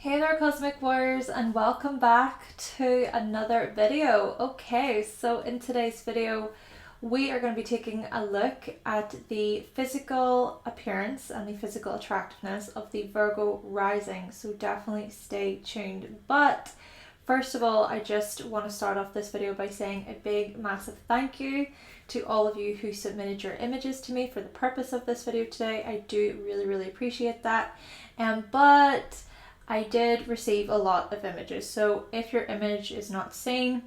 Hey there Cosmic Warriors, and welcome back to another video. Okay, so in today's video we are going to be taking a look at the physical appearance and the physical attractiveness of the Virgo Rising, so definitely stay tuned. But first of all, I just want to start off this video by saying a big massive thank you to all of you who submitted your images to me for the purpose of this video today. I do really appreciate that. But I did receive a lot of images, so if your image is not seen,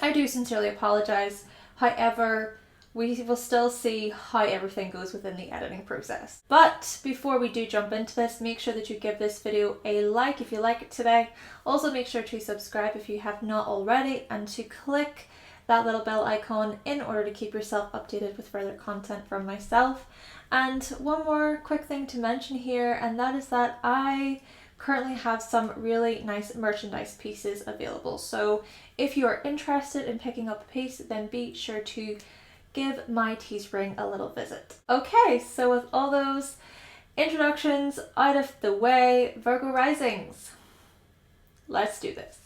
I do sincerely apologize. However, we will still see how everything goes within the editing process. But before we do jump into this, make sure that you give this video a like if you like it today. Also make sure to subscribe if you have not already, and to click that little bell icon in order to keep yourself updated with further content from myself. And one more quick thing to mention here, and that is that I currently have some really nice merchandise pieces available. So if you are interested in picking up a piece, then be sure to give my Teespring a little visit. Okay, so with all those introductions out of the way, Virgo Risings, let's do this.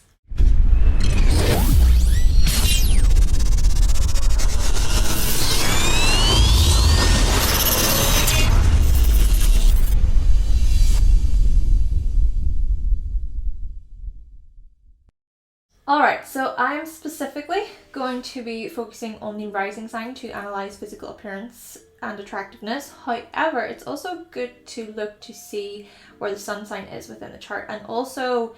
Alright, so I'm specifically going to be focusing on the rising sign to analyze physical appearance and attractiveness. However, it's also good to look to see where the sun sign is within the chart, and also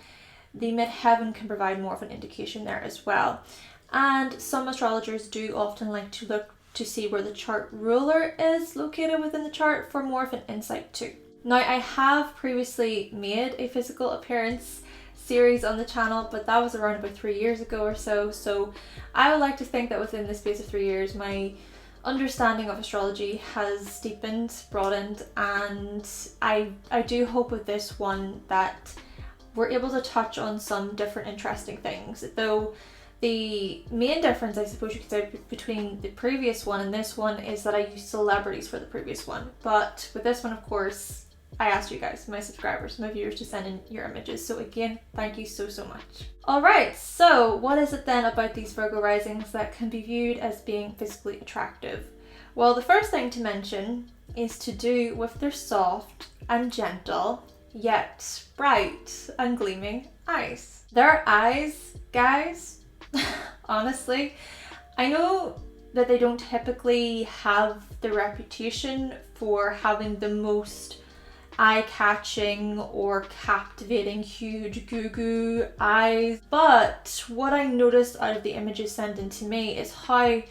the midheaven can provide more of an indication there as well. And some astrologers do often like to look to see where the chart ruler is located within the chart for more of an insight too. Now, I have previously made a physical appearance series on the channel, but that was around about 3 years ago or so. So I would like to think that within the space of 3 years, my understanding of astrology has deepened, broadened, and I do hope with this one that we're able to touch on some different interesting things. Though the main difference, I suppose you could say, between the previous one and this one is that I used celebrities for the previous one. But with this one, of course, I asked you guys, my subscribers, my viewers, to send in your images. So again, thank you so much. Alright, so what is it then about these Virgo risings that can be viewed as being physically attractive? Well, the first thing to mention is to do with their soft and gentle, yet bright and gleaming eyes. Their eyes, guys, honestly, I know that they don't typically have the reputation for having the most eye-catching or captivating huge goo-goo eyes, but what I noticed out of the images sent in to me is how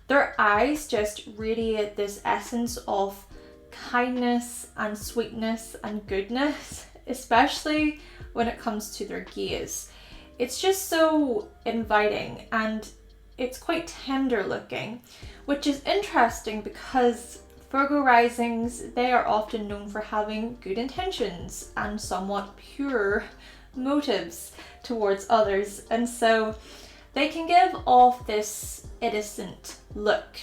their eyes just radiate this essence of kindness and sweetness and goodness, especially when it comes to their gaze. It's just so inviting and it's quite tender looking, which is interesting because Virgo risings, they are often known for having good intentions and somewhat pure motives towards others, and so they can give off this innocent look.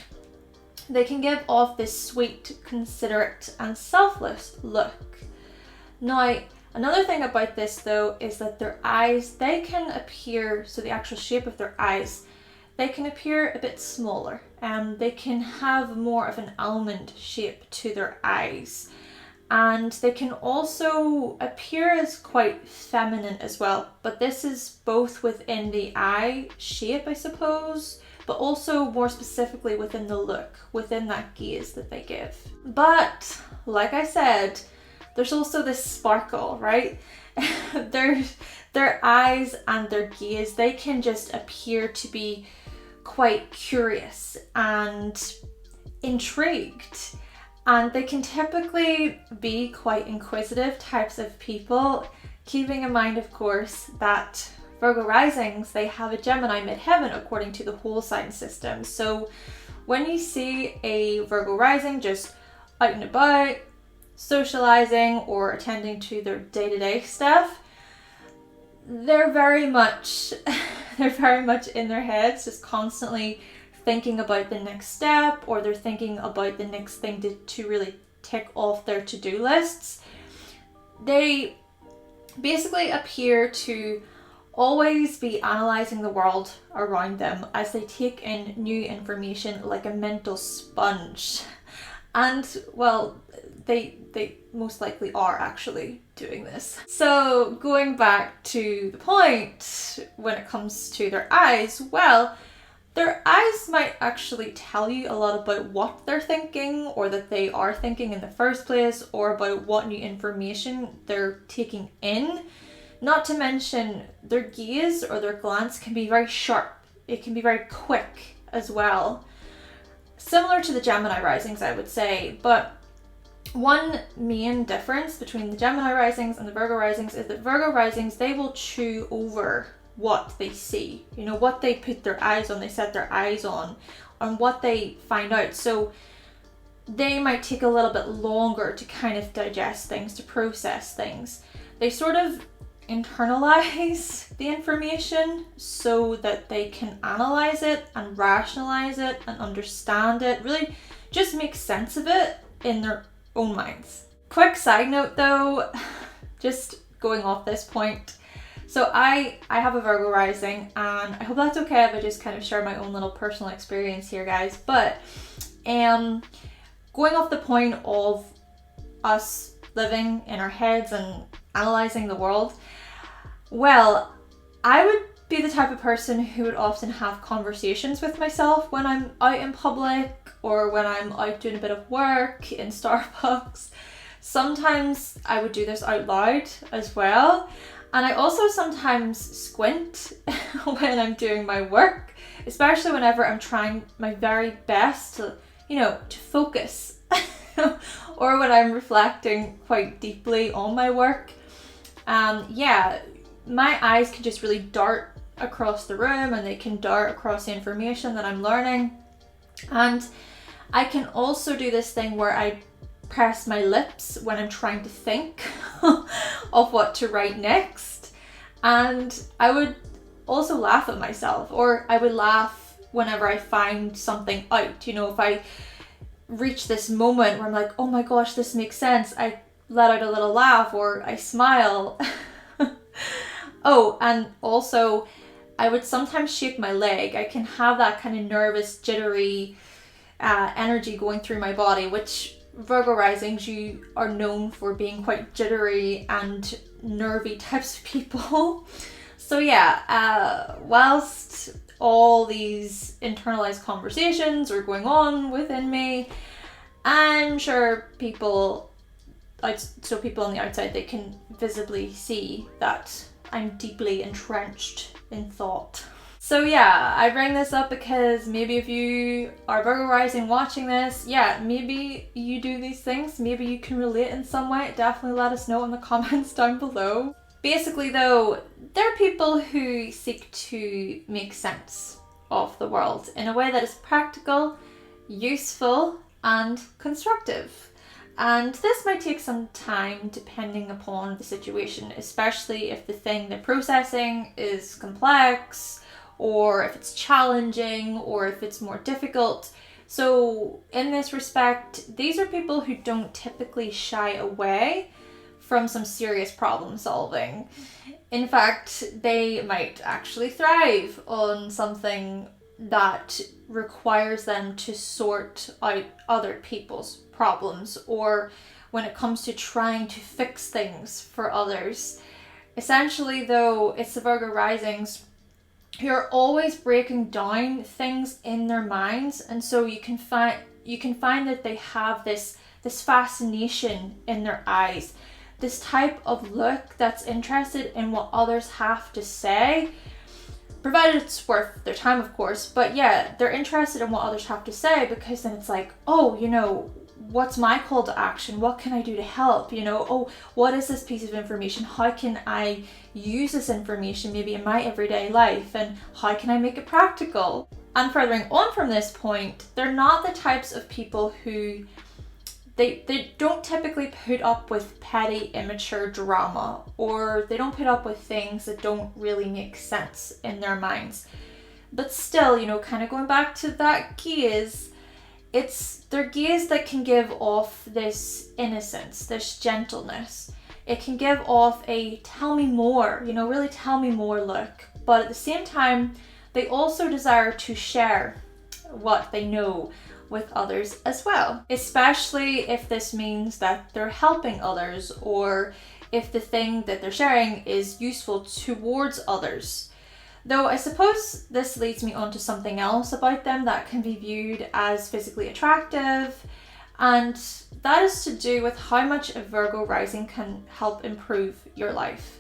They can give off this sweet, considerate and selfless look. Now, another thing about this though is that their eyes, they can appear, so the actual shape of their eyes, they can appear a bit smaller, and they can have more of an almond shape to their eyes, and they can also appear as quite feminine as well, but this is both within the eye shape, I suppose, but also more specifically within the look, within that gaze that they give. But like I said, there's also this sparkle, right? Their eyes and their gaze, they can just appear to be quite curious and intrigued, and they can typically be quite inquisitive types of people, keeping in mind, of course, that Virgo risings, they have a Gemini midheaven according to the whole sign system. So when you see a Virgo rising just out and about, socializing or attending to their day-to-day stuff, they're very much in their heads, just constantly thinking about the next step, or they're thinking about the next thing to really tick off their to-do lists. They basically appear to always be analysing the world around them as they take in new information like a mental sponge. And well, they most likely are actually doing this. So going back to the point, when it comes to their eyes, well, their eyes might actually tell you a lot about what they're thinking, or that they are thinking in the first place, or about what new information they're taking in. Not to mention, their gaze or their glance can be very sharp. It can be very quick as well. Similar to the Gemini risings, I would say, but one main difference between the Gemini risings and the Virgo risings is that Virgo risings, they will chew over what they see, you know, what they put their eyes on, they set their eyes on what they find out. So they might take a little bit longer to kind of digest things, to process things. They sort of internalize the information so that they can analyze it and rationalize it and understand it, really just make sense of it in their own minds. Quick side note though, just going off this point, so I have a Virgo rising, and I hope that's okay if I just kind of share my own little personal experience here, guys, but going off the point of us living in our heads and analysing the world, well, I would be the type of person who would often have conversations with myself when I'm out in public or when I'm out doing a bit of work in Starbucks. Sometimes I would do this out loud as well. And I also sometimes squint when I'm doing my work, especially whenever I'm trying my very best to, you know, to focus or when I'm reflecting quite deeply on my work. Yeah, my eyes can just really dart across the room, and they can dart across the information that I'm learning. And I can also do this thing where I press my lips when I'm trying to think of what to write next. And I would also laugh at myself, or I would laugh whenever I find something out. You know, if I reach this moment where I'm like, oh my gosh, this makes sense, I let out a little laugh, or I smile. Oh, and also I would sometimes shake my leg. I can have that kind of nervous, jittery energy going through my body, which Virgo risings, you are known for being quite jittery and nervy types of people. So yeah, whilst all these internalized conversations are going on within me, I'm sure people on the outside, they can visibly see that I'm deeply entrenched in thought. So yeah, I bring this up because maybe if you are Virgo rising watching this, yeah, maybe you do these things, maybe you can relate in some way. Definitely let us know in the comments down below. Basically though, there are people who seek to make sense of the world in a way that is practical, useful, and constructive. And this might take some time depending upon the situation, especially if the thing they're processing is complex, or if it's challenging, or if it's more difficult. So in this respect, these are people who don't typically shy away from some serious problem solving. In fact, they might actually thrive on something that requires them to sort out other people's problems, or when it comes to trying to fix things for others. Essentially though, it's the Virgo risings who are always breaking down things in their minds, and so you can find that they have this fascination in their eyes, this type of look that's interested in what others have to say, provided it's worth their time, of course. But yeah, they're interested in what others have to say, because then it's like, oh, you know, what's my call to action? What can I do to help? You know, oh, what is this piece of information? How can I use this information maybe in my everyday life? And how can I make it practical? And furthering on from this point, they're not the types of people who they don't typically put up with petty, immature drama, or they don't put up with things that don't really make sense in their minds. But still, you know, kind of going back to that gaze, it's their gaze that can give off this innocence, this gentleness. It can give off a tell me more, you know, really tell me more look. But at the same time, they also desire to share what they know with others as well, especially if this means that they're helping others, or if the thing that they're sharing is useful towards others. Though I suppose this leads me on to something else about them that can be viewed as physically attractive, and that is to do with how much a Virgo rising can help improve your life.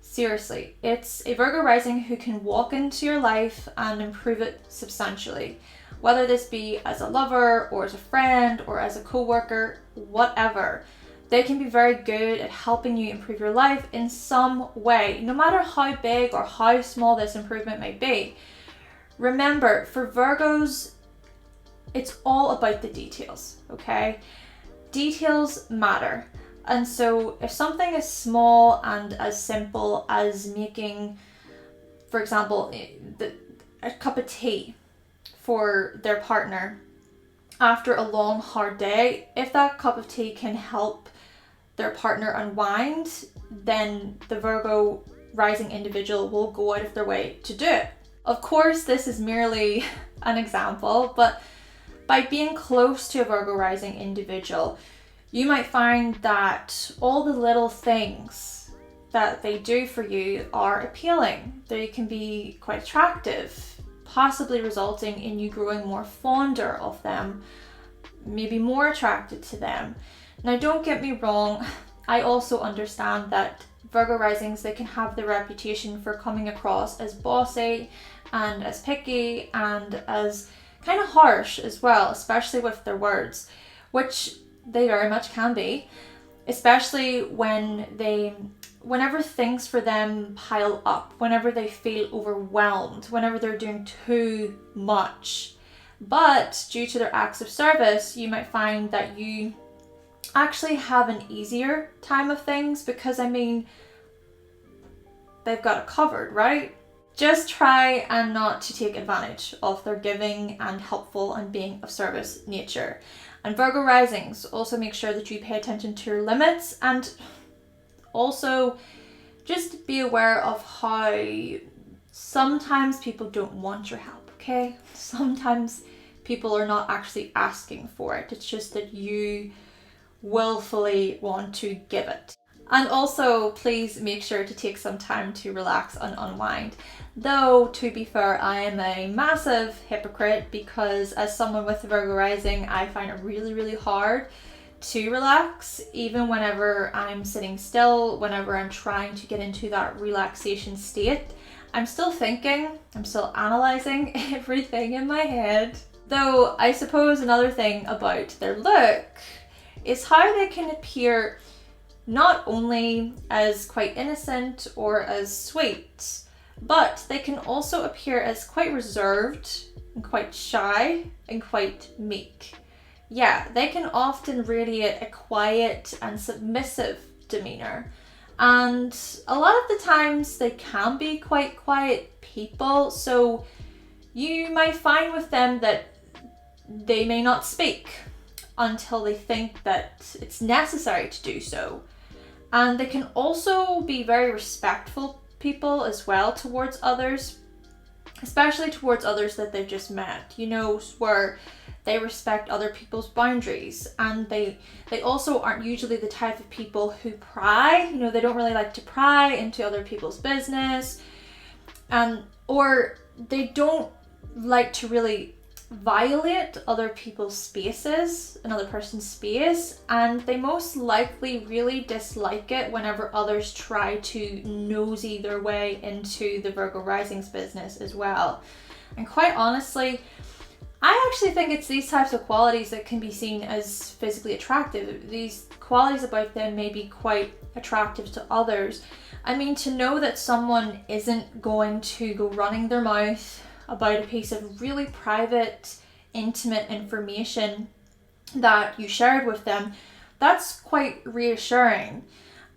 Seriously, it's a Virgo rising who can walk into your life and improve it substantially. Whether this be as a lover or as a friend or as a co-worker, whatever. They can be very good at helping you improve your life in some way, no matter how big or how small this improvement may be. Remember, for Virgos, it's all about the details, okay? Details matter. And so if something is small and as simple as making, for example, a cup of tea for their partner after a long, hard day, if that cup of tea can help their partner unwind, then the Virgo rising individual will go out of their way to do it. Of course, this is merely an example, but by being close to a Virgo rising individual, you might find that all the little things that they do for you are appealing. They can be quite attractive, possibly resulting in you growing more fonder of them, maybe more attracted to them. Now, don't get me wrong, I also understand that Virgo risings, they can have the reputation for coming across as bossy and as picky and as kind of harsh as well, especially with their words, which they very much can be, especially whenever things for them pile up, whenever they feel overwhelmed, whenever they're doing too much. But due to their acts of service, you might find that you actually have an easier time of things, because I mean, they've got it covered, right? Just try and not to take advantage of their giving and helpful and being of service nature. And Virgo risings, also make sure that you pay attention to your limits, and also just be aware of how sometimes people don't want your help, okay? Sometimes people are not actually asking for it. It's just that you willfully want to give it. And also, please make sure to take some time to relax and unwind. Though, to be fair, I am a massive hypocrite, because as someone with Virgo rising, I find it really, really hard to relax, even whenever I'm sitting still, whenever I'm trying to get into that relaxation state. I'm still thinking, I'm still analysing everything in my head. Though, I suppose another thing about their look is how they can appear not only as quite innocent or as sweet, but they can also appear as quite reserved and quite shy and quite meek. Yeah, they can often radiate a quiet and submissive demeanor. And a lot of the times they can be quite quiet people, so you might find with them that they may not speak until they think that it's necessary to do so. And they can also be very respectful people as well towards others, especially towards others that they've just met, you know, where they respect other people's boundaries. And they also aren't usually the type of people who pry, you know, they don't really like to pry into other people's business, or they don't like to really violate other people's spaces, another person's space, and they most likely really dislike it whenever others try to nosy their way into the Virgo rising's business as well. And quite honestly, I actually think it's these types of qualities that can be seen as physically attractive. These qualities about them may be quite attractive to others. I mean, to know that someone isn't going to go running their mouth about a piece of really private, intimate information that you shared with them, that's quite reassuring.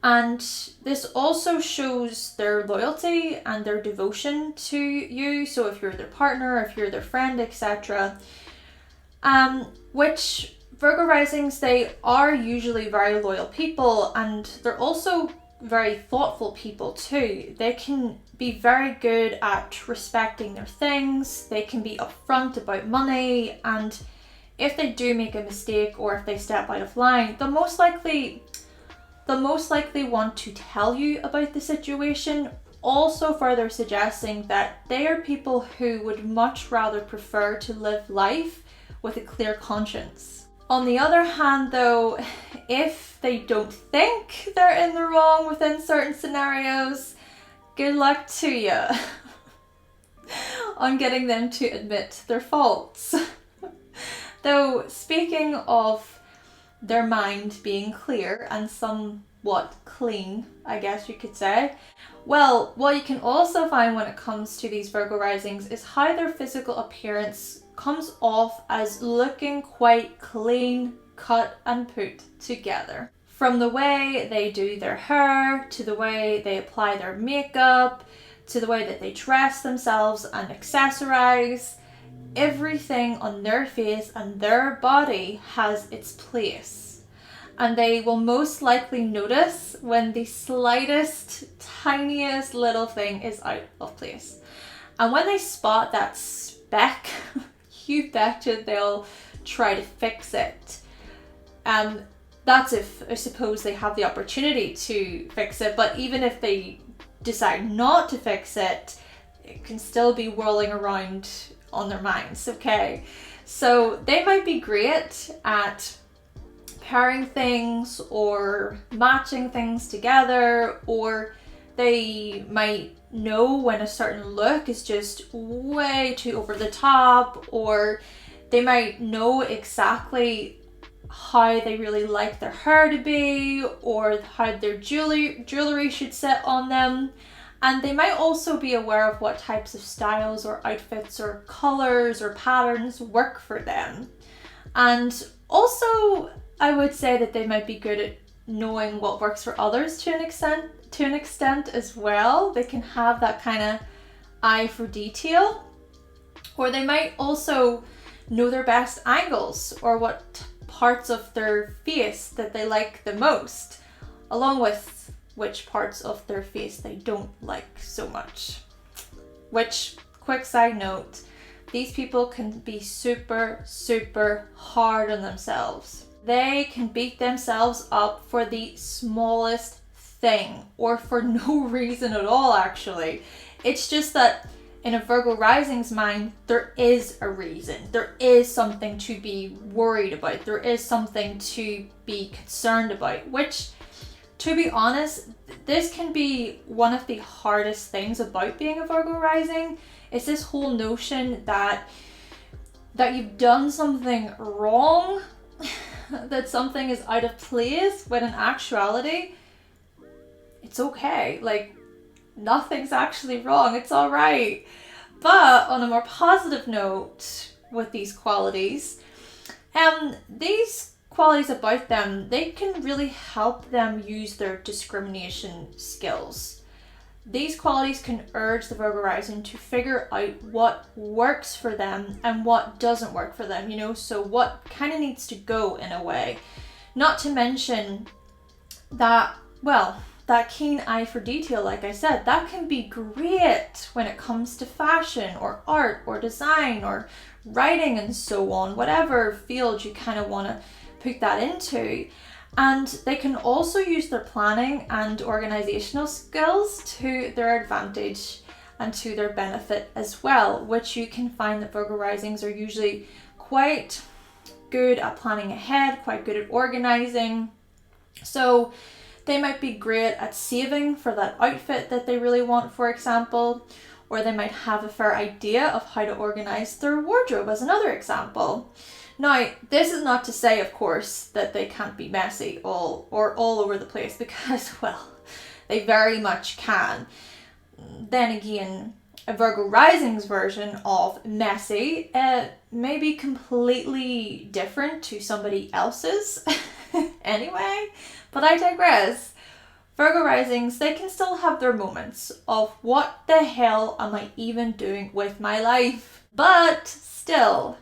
And this also shows their loyalty and their devotion to you. So if you're their partner, if you're their friend, etc., which Virgo risings, they are usually very loyal people, and they're also very thoughtful people too. They can be very good at respecting their things. They can be upfront about money, and if they do make a mistake or if they step out of line, they'll most likely want to tell you about the situation, also further suggesting that they are people who would much rather prefer to live life with a clear conscience. On the other hand though, if they don't think they're in the wrong within certain scenarios, good luck to you on getting them to admit their faults. Though, speaking of their mind being clear and somewhat clean, I guess you could say, well, what you can also find when it comes to these Virgo risings is how their physical appearance comes off as looking quite clean, cut and put together. From the way they do their hair, to the way they apply their makeup, to the way that they dress themselves and accessorize, everything on their face and their body has its place. And they will most likely notice when the slightest, tiniest little thing is out of place. And when they spot that speck, you betcha they'll try to fix it. That's if, I suppose, they have the opportunity to fix it, but even if they decide not to fix it, it can still be whirling around on their minds, okay? So they might be great at pairing things or matching things together, or they might know when a certain look is just way too over the top, or they might know exactly how they really like their hair to be, or how their jewelry should sit on them. And they might also be aware of what types of styles or outfits or colors or patterns work for them. And also, I would say that they might be good at knowing what works for others to an extent as well. They can have that kind of eye for detail. Or they might also know their best angles, or what parts of their face that they like the most, along with which parts of their face they don't like so much. Which, quick side note, these people can be super, super hard on themselves. They can beat themselves up for the smallest thing, or for no reason at all actually. It's just that in a Virgo rising's mind, there is a reason. There is something to be worried about. There is something to be concerned about, which, to be honest, this can be one of the hardest things about being a Virgo rising. It's this whole notion that you've done something wrong, that something is out of place, when in actuality, it's okay. Like, nothing's actually wrong. It's all right. But on a more positive note with these qualities about them, they can really help them use their discrimination skills. These qualities can urge the Virgo rising to figure out what works for them and what doesn't work for them, you know, so what kind of needs to go in a way. Not to mention that, well, that keen eye for detail, like I said, that can be great when it comes to fashion or art or design or writing and so on, whatever field you kind of want to put that into. And they can also use their planning and organizational skills to their advantage and to their benefit as well, which you can find that Virgo risings are usually quite good at planning ahead, quite good at organizing. So they might be great at saving for that outfit that they really want, for example, or they might have a fair idea of how to organize their wardrobe as another example. Now, this is not to say, of course, that they can't be messy all over the place, because, well, they very much can. Then again, a Virgo rising's version of messy may be completely different to somebody else's anyway, but I digress. Virgo risings, they can still have their moments of what the hell am I even doing with my life? But still,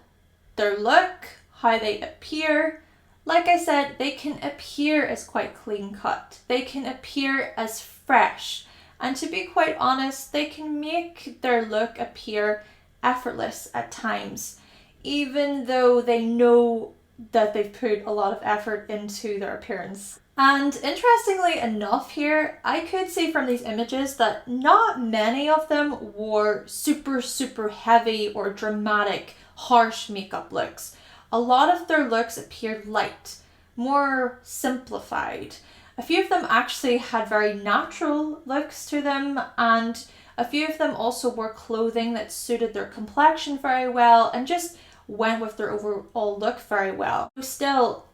their look, how they appear, Like I said, they can appear as quite clean cut. They can appear as fresh. And to be quite honest, they can make their look appear effortless at times, even though they know that they've put a lot of effort into their appearance. And interestingly enough here, I could see from these images that not many of them wore super heavy or dramatic, harsh makeup looks. A lot of their looks appeared light, more simplified. A few of them actually had very natural looks to them, and a few of them also wore clothing that suited their complexion very well and just went with their overall look very well. Still,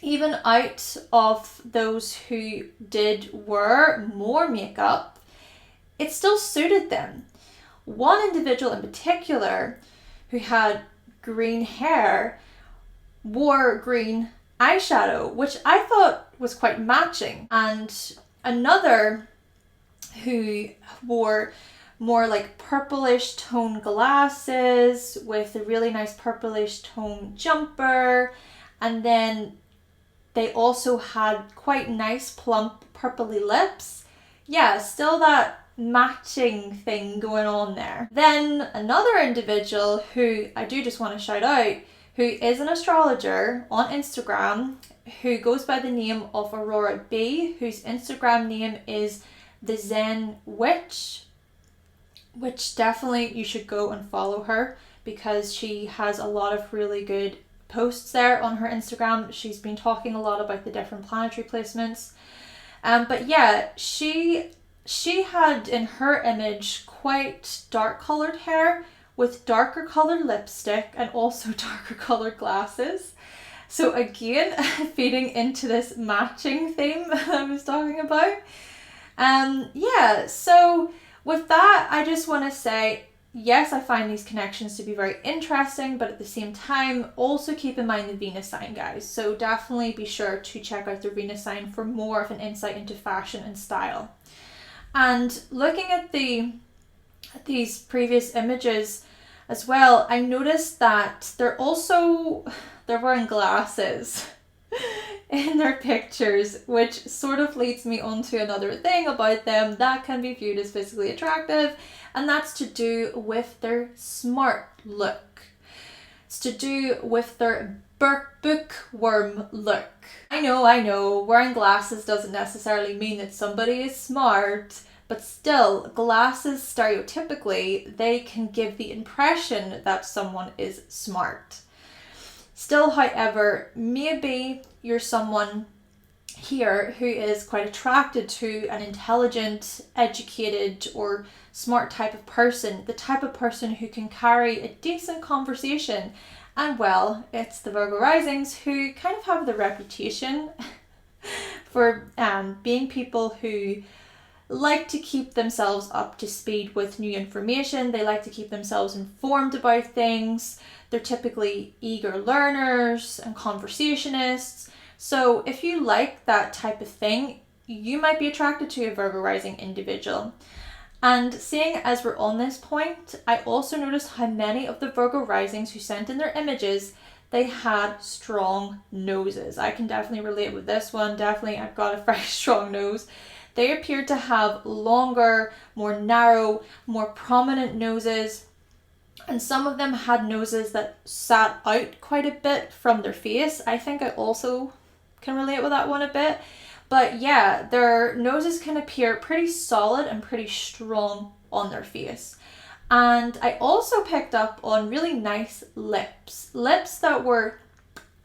even out of those who did wear more makeup, it still suited them. One individual in particular who had green hair wore green eyeshadow, which I thought was quite matching. And another who wore more like purplish tone glasses with a really nice purplish tone jumper, and then they also had quite nice plump purpley lips. Yeah, still that matching thing going on there. Then another individual who I do just want to shout out, who is an astrologer on Instagram, who goes by the name of Aurora B, whose Instagram name is the Zen Witch, which definitely you should go and follow her because she has a lot of really good posts there on her Instagram. She's been talking a lot about the different planetary placements. But yeah, she had in her image quite dark colored hair with darker colored lipstick and also darker colored glasses. So again, feeding into this matching theme that I was talking about. Yeah, so with that, I just want to say, yes, I find these connections to be very interesting, but at the same time, also keep in mind the Venus sign, guys. So definitely be sure to check out the Venus sign for more of an insight into fashion and style. And looking at these previous images as well, I noticed that they're wearing glasses in their pictures, which sort of leads me on to another thing about them that can be viewed as physically attractive, and that's to do with their smart look. It's to do with their bookworm look. I know, wearing glasses doesn't necessarily mean that somebody is smart, but still, glasses stereotypically, they can give the impression that someone is smart. Still, however, maybe you're someone here who is quite attracted to an intelligent, educated, or smart type of person, the type of person who can carry a decent conversation. And well, it's the Virgo Risings who kind of have the reputation for being people who like to keep themselves up to speed with new information. They like to keep themselves informed about things. They're typically eager learners and conversationists. So if you like that type of thing, you might be attracted to a Virgo Rising individual. And seeing as we're on this point, I also noticed how many of the Virgo Risings who sent in their images, they had strong noses. I can definitely relate with this one. Definitely, I've got a very strong nose. They appeared to have longer, more narrow, more prominent noses. And some of them had noses that sat out quite a bit from their face. I think I also can relate with that one a bit. But yeah, their noses can appear pretty solid and pretty strong on their face. And I also picked up on really nice lips. Lips that were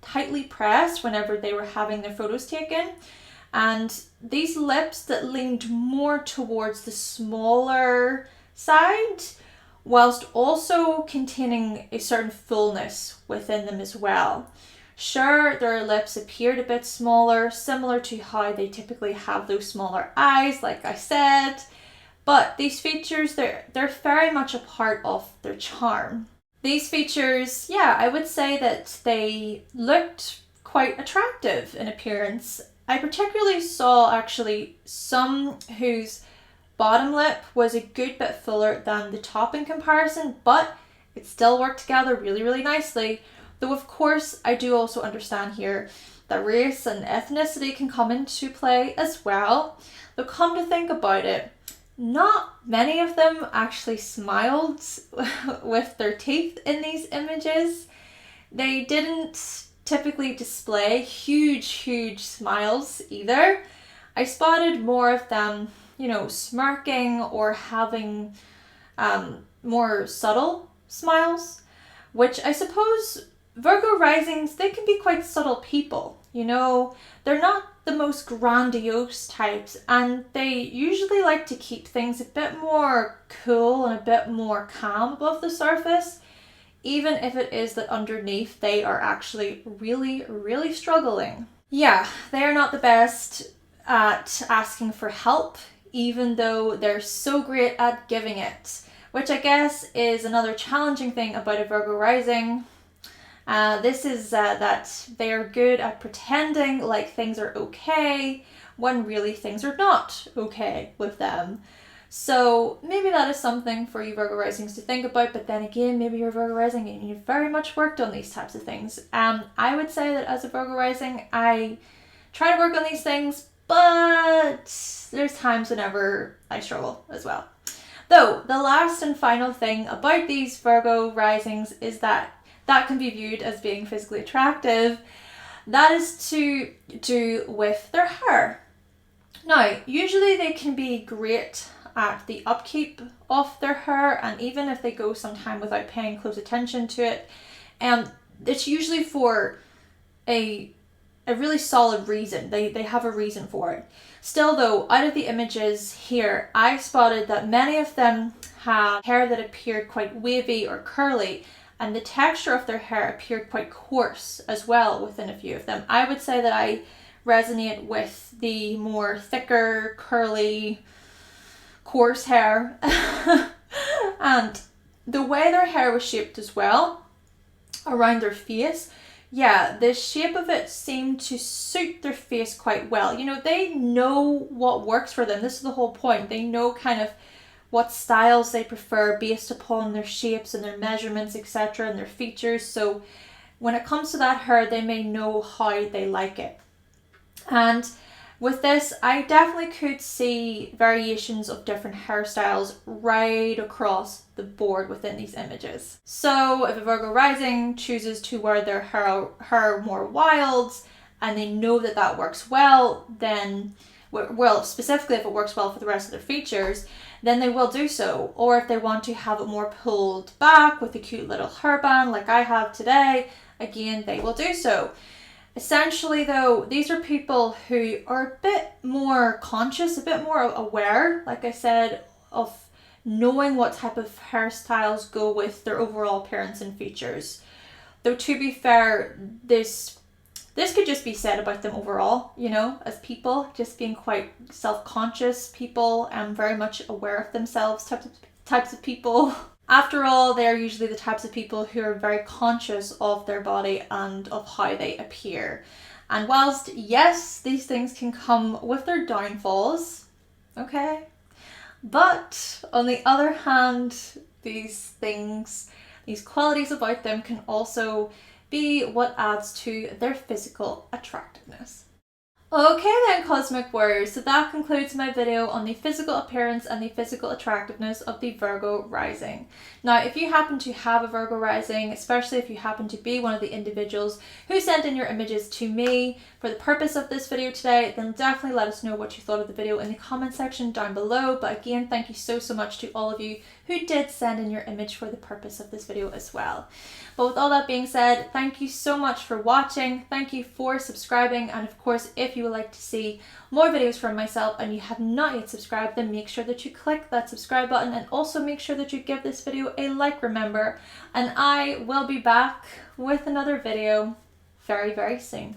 tightly pressed whenever they were having their photos taken. And these lips that leaned more towards the smaller side, whilst also containing a certain fullness within them as well. Sure, their lips appeared a bit smaller, similar to how they typically have those smaller eyes, like I said, but these features, they're very much a part of their charm. These features, yeah, I would say that they looked quite attractive in appearance. I particularly saw actually some whose bottom lip was a good bit fuller than the top in comparison, but it still worked together really, really nicely. Though of course I do also understand here that race and ethnicity can come into play as well. Though come to think about it, not many of them actually smiled with their teeth in these images. They didn't typically display huge smiles either. I spotted more of them, you know, smirking or having more subtle smiles, which I suppose Virgo risings, they can be quite subtle people, you know. They're not the most grandiose types, and they usually like to keep things a bit more cool and a bit more calm above the surface, even if it is that underneath they are actually really struggling. Yeah, they are not the best at asking for help, even though they're so great at giving it, which I guess is another challenging thing about a Virgo rising. This is that they are good at pretending like things are okay when really things are not okay with them. So maybe that is something for you Virgo risings to think about, but then again, maybe you're a Virgo rising and you've very much worked on these types of things. I would say that as a Virgo rising, I try to work on these things, but there's times whenever I struggle as well. Though the last and final thing about these Virgo risings is that can be viewed as being physically attractive. That is to do with their hair. Now, usually they can be great at the upkeep of their hair, and even if they go some time without paying close attention to it, it's usually for a really solid reason. They have a reason for it. Still though, out of the images here, I spotted that many of them had hair that appeared quite wavy or curly, and the texture of their hair appeared quite coarse as well within a few of them. I would say that I resonate with the more thicker, curly, coarse hair. And the way their hair was shaped as well, around their face, yeah, the shape of it seemed to suit their face quite well. You know, they know what works for them. This is the whole point. They know kind of what styles they prefer based upon their shapes and their measurements, etc., and their features. So when it comes to that hair, they may know how they like it. And with this, I definitely could see variations of different hairstyles right across the board within these images. So if a Virgo rising chooses to wear their hair more wild, and they know that that works well, then, well, specifically if it works well for the rest of their features, then they will do so. Or if they want to have it more pulled back with a cute little hairband like I have today, again, they will do so. Essentially though, these are people who are a bit more conscious, a bit more aware, like I said, of knowing what type of hairstyles go with their overall appearance and features. Though to be fair, this could just be said about them overall, you know, as people, just being quite self-conscious people and very much aware of themselves types of people. After all, they are usually the types of people who are very conscious of their body and of how they appear. And whilst, yes, these things can come with their downfalls, okay, but on the other hand, these qualities about them can also be what adds to their physical attractiveness. Okay then, Cosmic Warriors, so that concludes my video on the physical appearance and the physical attractiveness of the Virgo rising. Now, if you happen to have a Virgo rising, especially if you happen to be one of the individuals who sent in your images to me for the purpose of this video today, then definitely let us know what you thought of the video in the comment section down below. But again, thank you so much to all of you who did send in your image for the purpose of this video as well. But with all that being said, thank you so much for watching, thank you for subscribing, and of course, if you would like to see more videos from myself and you have not yet subscribed, then make sure that you click that subscribe button, and also make sure that you give this video a like, remember, and I will be back with another video very soon.